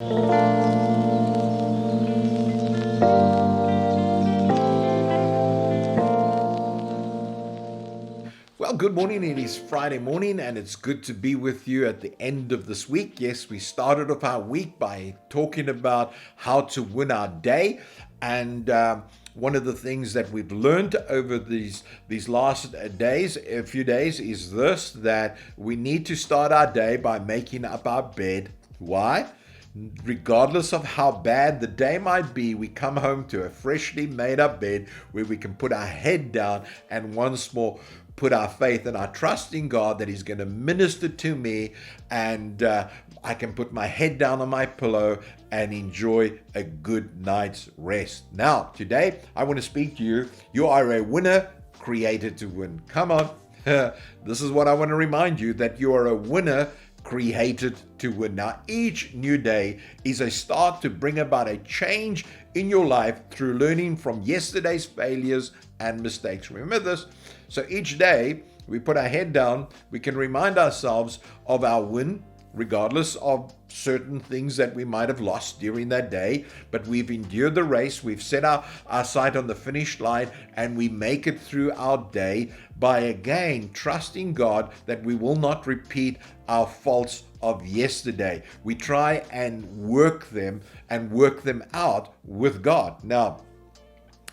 Well, good morning. It is Friday morning, and it's good to be with you at the end of this week. Yes, we started off our week by talking about how to win our day, and one of the things that we've learned over these last days, a few days, is this: that we need to start our day by making up our bed. Why? Regardless of how bad the day might be, we come home to a freshly made up bed where we can put our head down and once more put our faith and our trust in God that He's going to minister to me, and I can put my head down on my pillow and enjoy a good night's rest. Now, today I want to speak to you. You are a winner created to win. Come on. This is what I want to remind you, that you are a winner created to win. Now, each new day is a start to bring about a change in your life through learning from yesterday's failures and mistakes. Remember this. So each day we put our head down, we can remind ourselves of our win, regardless of certain things that we might have lost during that day. But we've endured the race, we've set our sight on the finish line, and we make it through our day by again trusting God that we will not repeat our faults of yesterday. We try and work them out with God. Now,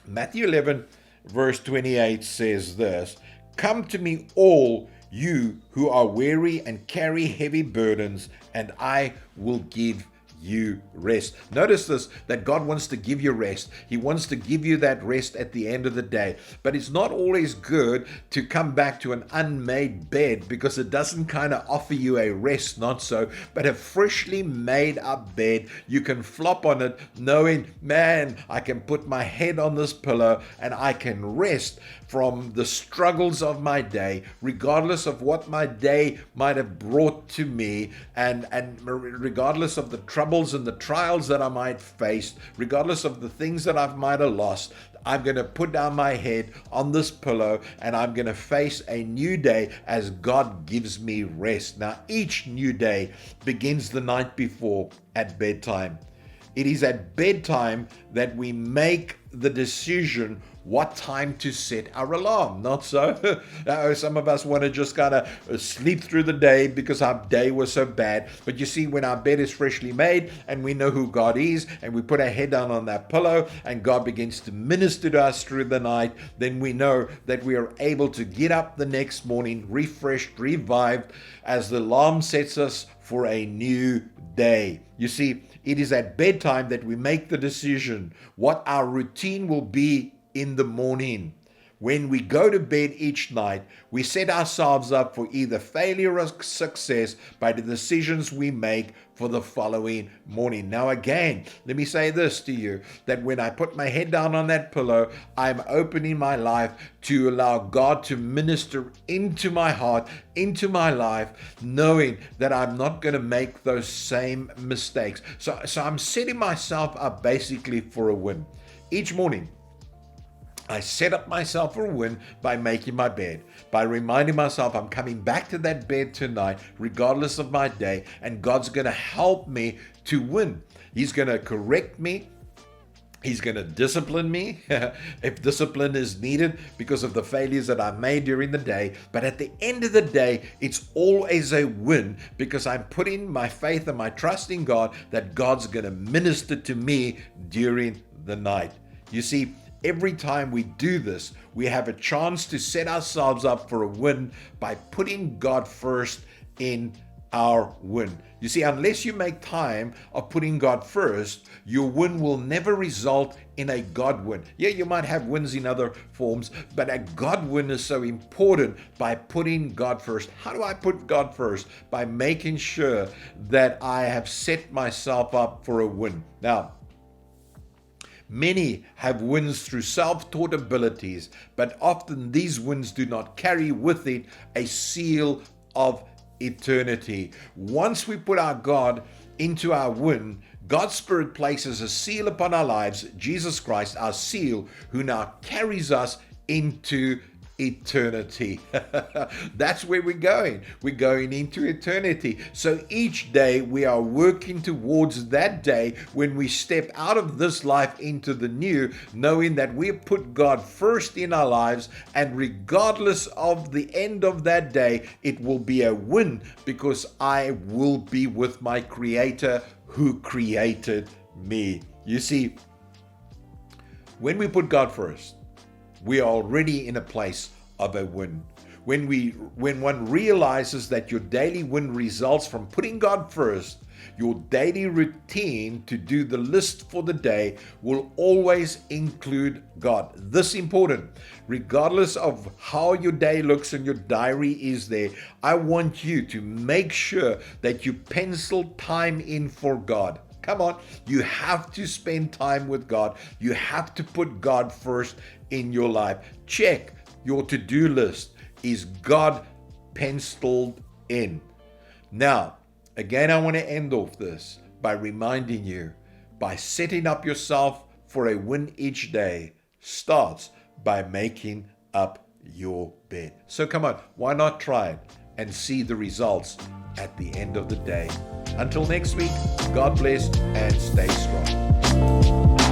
Matthew 11 verse 28 says this: "Come to me, all you who are weary and carry heavy burdens, and I will give you rest." Notice this, that God wants to give you rest. He wants to give you that rest at the end of the day. But it's not always good to come back to an unmade bed, because it doesn't kind of offer you a rest, not so. But a freshly made up bed, you can flop on it knowing, man, I can put my head on this pillow and I can rest from the struggles of my day, regardless of what my day might have brought to me, and regardless of the troubles and the trials that I might face, regardless of the things that I might have lost. I'm going to put down my head on this pillow and I'm going to face a new day as God gives me rest. Now, each new day begins the night before at bedtime. It is at bedtime that we make the decision what time to set our alarm. Not so. Some of us want to just kind of sleep through the day because our day was so bad. But you see, when our bed is freshly made and we know who God is, and we put our head down on that pillow and God begins to minister to us through the night, then we know that we are able to get up the next morning refreshed, revived, as the alarm sets us for a new day. You see, it is at bedtime that we make the decision what our routine will be in the morning. When we go to bed each night, we set ourselves up for either failure or success by the decisions we make for the following morning. Now again, let me say this to you, that when I put my head down on that pillow, I'm opening my life to allow God to minister into my heart, into my life, knowing that I'm not going to make those same mistakes. So I'm setting myself up basically for a win. Each morning, I set up myself for a win by making my bed, by reminding myself I'm coming back to that bed tonight, regardless of my day, and God's going to help me to win. He's going to correct me. He's going to discipline me if discipline is needed because of the failures that I made during the day. But at the end of the day, it's always a win because I'm putting my faith and my trust in God that God's going to minister to me during the night. You see, every time we do this, we have a chance to set ourselves up for a win by putting God first in our win. You see, unless you make time of putting God first, your win will never result in a God win. Yeah, you might have wins in other forms, but a God win is so important by putting God first. How do I put God first? By making sure that I have set myself up for a win. Now, many have wins through self-taught abilities, but often these wins do not carry with it a seal of eternity. Once we put our God into our win, God's Spirit places a seal upon our lives, Jesus Christ, our seal, who now carries us into eternity. That's where we're going. We're going into eternity. So each day we are working towards that day when we step out of this life into the new, knowing that we have put God first in our lives, and regardless of the end of that day, it will be a win because I will be with my Creator who created me. You see, when we put God first, we are already in a place of a win. When one realizes that your daily win results from putting God first, your daily routine to do the list for the day will always include God. This is important. Regardless of how your day looks and your diary is there, I want you to make sure that you pencil time in for God. Come on, you have to spend time with God. You have to put God first in your life. Check your to-do list. Is God penciled in? Now, again, I want to end off this by reminding you, by setting up yourself for a win each day starts by making up your bed. So come on, why not try it and see the results at the end of the day? Until next week, God bless and stay strong.